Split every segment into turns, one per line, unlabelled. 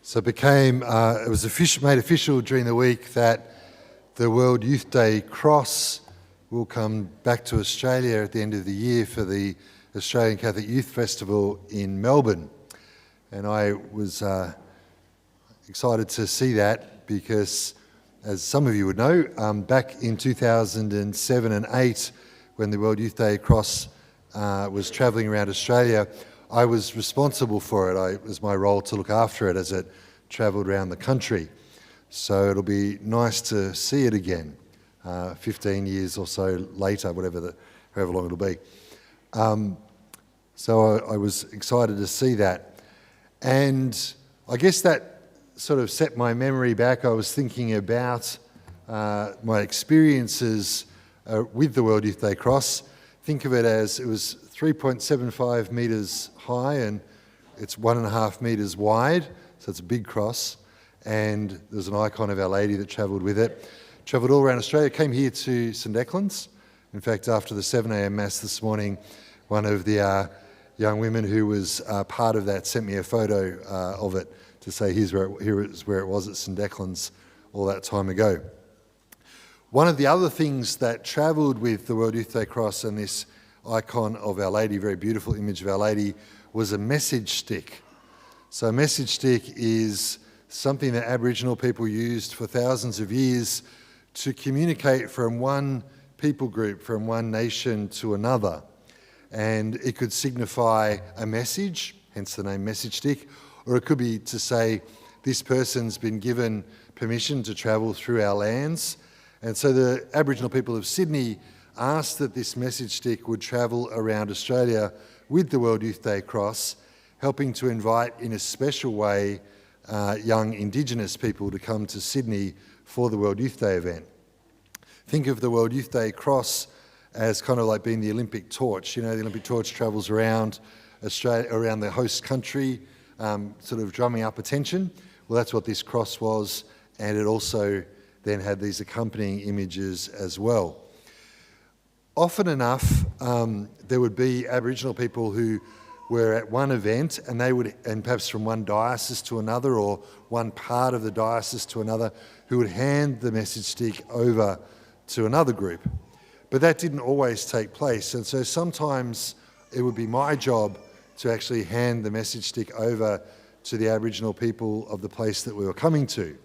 So it was made official during the week that the World Youth Day Cross will come back to Australia at the end of the year for the Australian Catholic Youth Festival in Melbourne. And I was excited to see that because, as some of you would know, back in 2007 and 8, when the World Youth Day Cross was travelling around Australia, I was responsible for it. It was my role to look after it as it travelled around the country. So it'll be nice to see it again, 15 years or so later, however long it'll be. So I was excited to see that. And I guess that sort of set my memory back. I was thinking about my experiences with the World Youth Day Cross. Think of it as it was 3.75 metres high and it's 1.5 metres wide, so it's a big cross. And there's an icon of Our Lady that travelled with it. Travelled all around Australia, came here to St Declan's. In fact, after the 7 a.m. Mass this morning, one of the young women who was part of that sent me a photo of it to say here is where it was at St Declan's all that time ago. One of the other things that travelled with the World Youth Day Cross and this icon of Our Lady, very beautiful image of Our Lady, was a message stick. So a message stick is something that Aboriginal people used for thousands of years to communicate from one people group, from one nation to another. And it could signify a message, hence the name message stick, or it could be to say, this person's been given permission to travel through our lands. And so the Aboriginal people of Sydney asked that this message stick would travel around Australia with the World Youth Day Cross, helping to invite in a special way young Indigenous people to come to Sydney for the World Youth Day event. Think of the World Youth Day Cross as kind of like being the Olympic torch. You know, the Olympic torch travels around Australia, around the host country, sort of drumming up attention. Well, that's what this cross was, and it also then had these accompanying images as well. Often enough, there would be Aboriginal people who were at one event and perhaps from one diocese to another or one part of the diocese to another, who would hand the message stick over to another group. But that didn't always take place, and so sometimes it would be my job to actually hand the message stick over to the Aboriginal people of the place that we were coming to.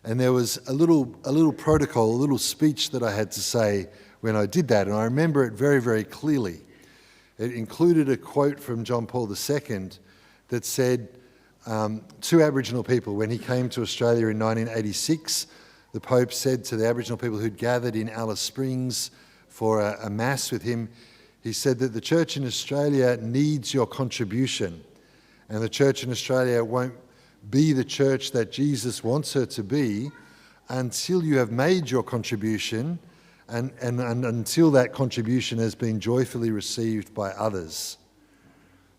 And there was a little protocol, a little speech that I had to say when I did that, and I remember it very, very clearly. It included a quote from John Paul II that said to Aboriginal people, when he came to Australia in 1986, the Pope said to the Aboriginal people who'd gathered in Alice Springs for a Mass with him, he said that the Church in Australia needs your contribution, and the Church in Australia won't be the church that Jesus wants her to be until you have made your contribution and until that contribution has been joyfully received by others.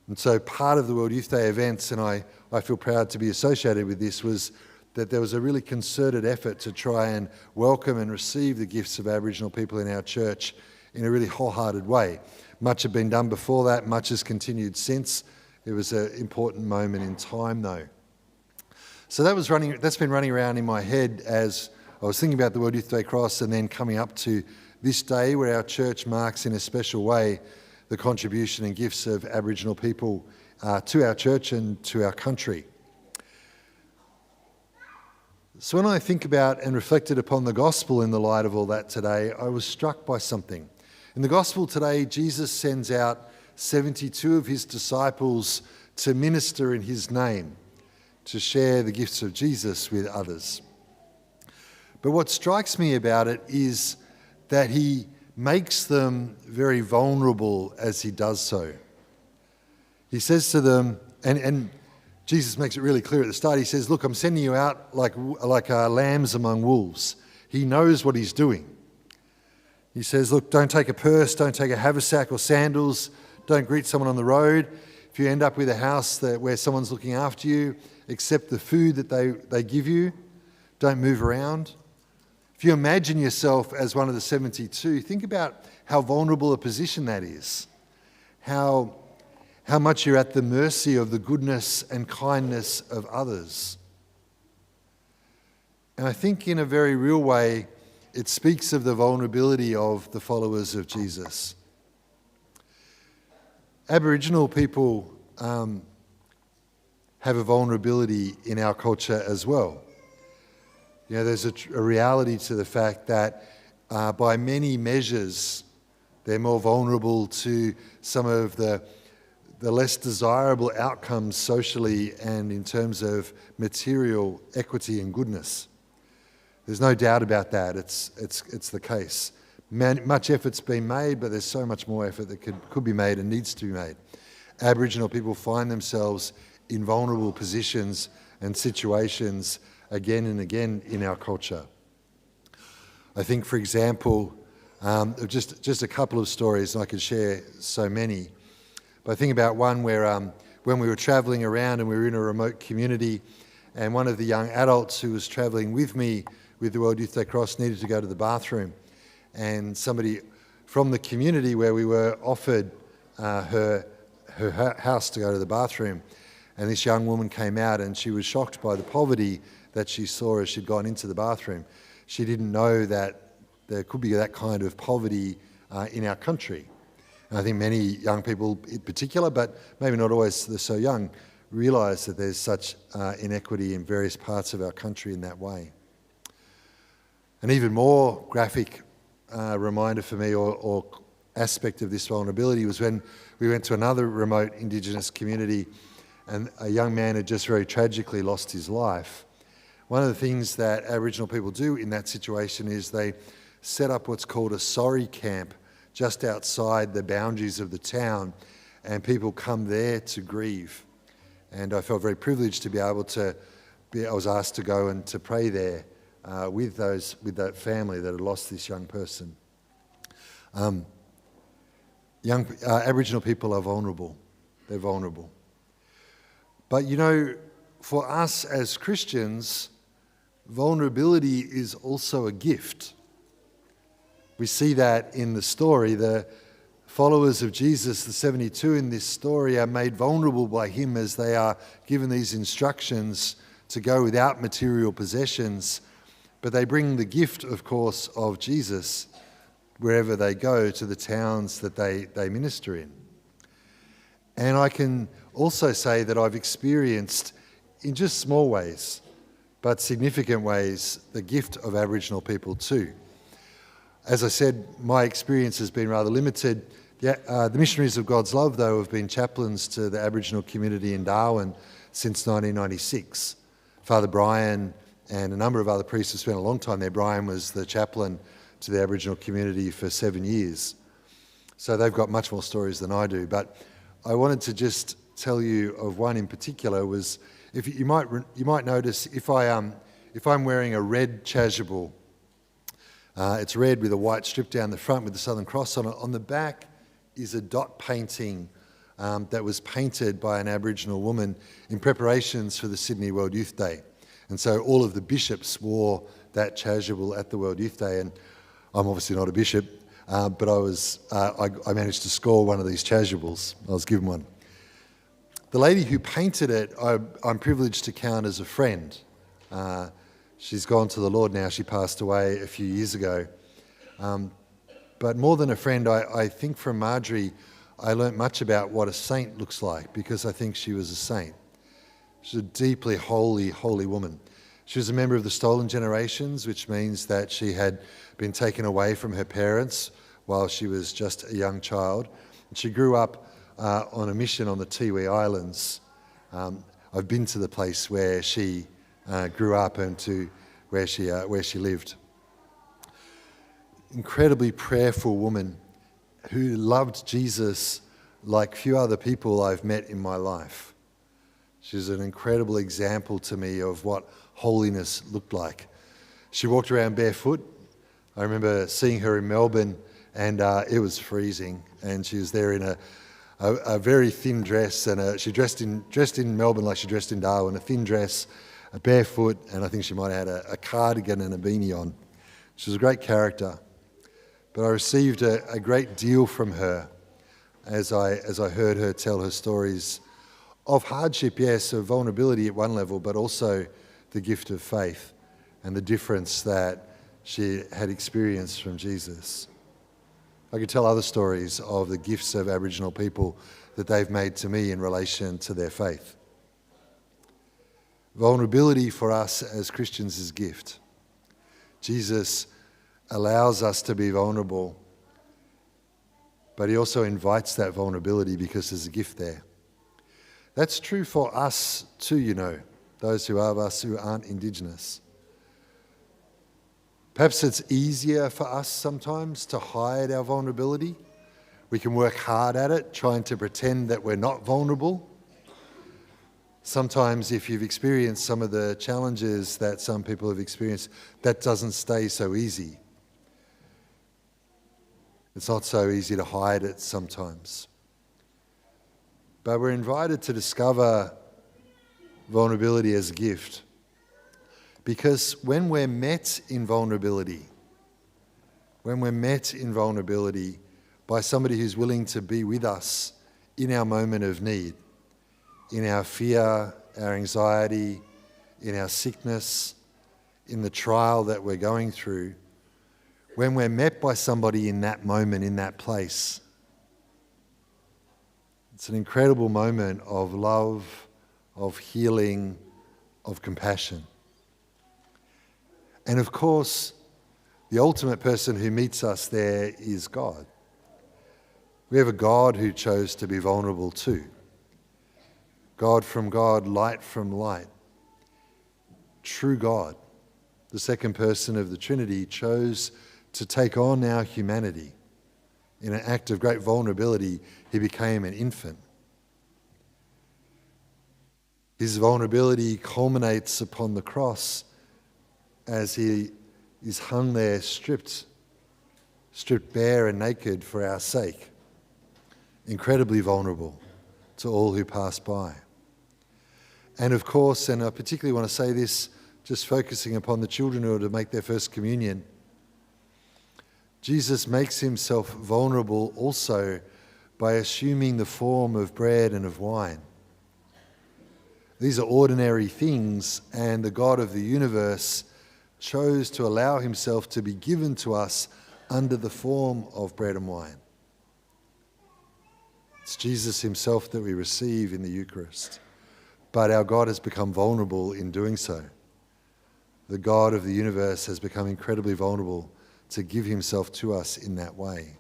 And so part of the World Youth Day events, and I feel proud to be associated with this, was that there was a really concerted effort to try and welcome and receive the gifts of Aboriginal people in our church in a really wholehearted way. Much had been done before that, much has continued since. It was an important moment in time though. So that's been running around in my head as I was thinking about the World Youth Day Cross and then coming up to this day where our church marks in a special way the contribution and gifts of Aboriginal people to our church and to our country. So when I think about and reflected upon the gospel in the light of all that today, I was struck by something. In the gospel today, Jesus sends out 72 of his disciples to minister in his name, to share the gifts of Jesus with others. But what strikes me about it is that he makes them very vulnerable as he does so. He says to them, and Jesus makes it really clear at the start, he says, look, I'm sending you out like lambs among wolves. He knows what he's doing. He says, look, don't take a purse, don't take a haversack or sandals, don't greet someone on the road. If you end up with a house where someone's looking after you, accept the food that they give you. Don't move around. If you imagine yourself as one of the 72, think about how vulnerable a position that is. How how much you're at the mercy of the goodness and kindness of others. And I think in a very real way, it speaks of the vulnerability of the followers of Jesus. Aboriginal people have a vulnerability in our culture as well. You know, there's a reality to the fact that by many measures, they're more vulnerable to some of the less desirable outcomes socially and in terms of material equity and goodness. There's no doubt about that. It's the case. Much effort's been made, but there's so much more effort that could be made and needs to be made. Aboriginal people find themselves in vulnerable positions and situations again and again in our culture. I think, for example, just a couple of stories, and I could share so many, but I think about one where when we were travelling around and we were in a remote community, and one of the young adults who was travelling with me with the World Youth Day Cross needed to go to the bathroom, and somebody from the community where we were offered her house to go to the bathroom, and this young woman came out and she was shocked by the poverty that she saw as she'd gone into the bathroom. She didn't know that there could be that kind of poverty in our country. And I think many young people in particular, but maybe not always they're so young, realise that there's such inequity in various parts of our country in that way. An even more graphic reminder for me or aspect of this vulnerability was when we went to another remote Indigenous community and a young man had just very tragically lost his life. One of the things that Aboriginal people do in that situation is they set up what's called a sorry camp just outside the boundaries of the town, and people come there to grieve. And I felt very privileged to be able to I was asked to go and to pray there with that family that had lost this young person. Aboriginal people are vulnerable. They're vulnerable. But you know, for us as Christians, vulnerability is also a gift. We see that in the story. The followers of Jesus, the 72 in this story, are made vulnerable by him as they are given these instructions to go without material possessions. But they bring the gift, of course, of Jesus wherever they go to the towns that they minister in. And I can also say that I've experienced, in just small ways, but significant ways, the gift of Aboriginal people too. As I said, my experience has been rather limited. The Missionaries of God's Love, though, have been chaplains to the Aboriginal community in Darwin since 1996. Father Brian and a number of other priests have spent a long time there. Brian was the chaplain to the Aboriginal community for 7 years. So they've got much more stories than I do. But I wanted to just tell you of one in particular. Was if you might notice if I'm wearing a red chasuble, it's red with a white strip down the front with the Southern Cross on it. On the back is a dot painting that was painted by an Aboriginal woman in preparations for the Sydney World Youth Day. And so all of the bishops wore that chasuble at the World Youth Day. And I'm obviously not a bishop, but I managed to score one of these chasubles. I was given one. The lady who painted it, I'm privileged to count as a friend. She's gone to the Lord now. She passed away a few years ago. But more than a friend, I think from Marjorie, I learnt much about what a saint looks like, because I think she was a saint. She's a deeply holy, holy woman. She was a member of the stolen generations, which means that she had been taken away from her parents while she was just a young child. And she grew up on a mission on the Tiwi Islands. I've been to the place where she grew up and to where she lived. Incredibly prayerful woman who loved Jesus like few other people I've met in my life. She's an incredible example to me of what holiness looked like. She walked around barefoot. I remember seeing her in Melbourne, and it was freezing, and she was there in a very thin dress, and she dressed in Melbourne like she dressed in Darwin, a thin dress, a barefoot, and I think she might have had a cardigan and a beanie on. She was a great character, but I received a great deal from her. as I heard her tell her stories of hardship, yes, of vulnerability at one level, but also the gift of faith and the difference that she had experienced from Jesus. I could tell other stories of the gifts of Aboriginal people that they've made to me in relation to their faith. Vulnerability for us as Christians is a gift. Jesus allows us to be vulnerable, but he also invites that vulnerability because there's a gift there. That's true for us too, those of us who aren't Indigenous. Perhaps it's easier for us sometimes to hide our vulnerability. We can work hard at it, trying to pretend that we're not vulnerable. Sometimes if you've experienced some of the challenges that some people have experienced, that doesn't stay so easy. It's not so easy to hide it sometimes. But we're invited to discover vulnerability as a gift. Because when we're met in vulnerability by somebody who's willing to be with us in our moment of need, in our fear, our anxiety, in our sickness, in the trial that we're going through, when we're met by somebody in that moment, in that place, it's an incredible moment of love, of healing, of compassion. And of course, the ultimate person who meets us there is God. We have a God who chose to be vulnerable too. God from God, light from light. True God, the second person of the Trinity, chose to take on our humanity. In an act of great vulnerability, he became an infant. His vulnerability culminates upon the cross as he is hung there stripped bare and naked for our sake. Incredibly vulnerable to all who pass by. And of course, and I particularly want to say this, just focusing upon the children who are to make their first communion, Jesus makes himself vulnerable also by assuming the form of bread and of wine. These are ordinary things, and the God of the universe chose to allow himself to be given to us under the form of bread and wine. It's Jesus himself that we receive in the Eucharist, but our God has become vulnerable in doing so. The God of the universe has become incredibly vulnerable to give himself to us in that way.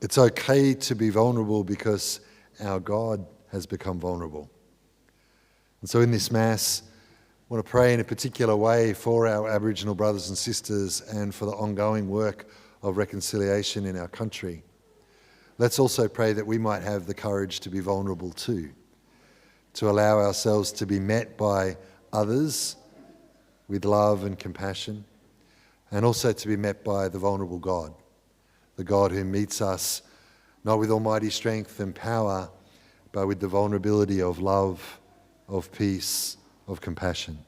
It's okay to be vulnerable because our God has become vulnerable. And so in this Mass, I want to pray in a particular way for our Aboriginal brothers and sisters and for the ongoing work of reconciliation in our country. Let's also pray that we might have the courage to be vulnerable too, to allow ourselves to be met by others with love and compassion, and also to be met by the vulnerable God, the God who meets us not with almighty strength and power, but with the vulnerability of love, of peace, of compassion.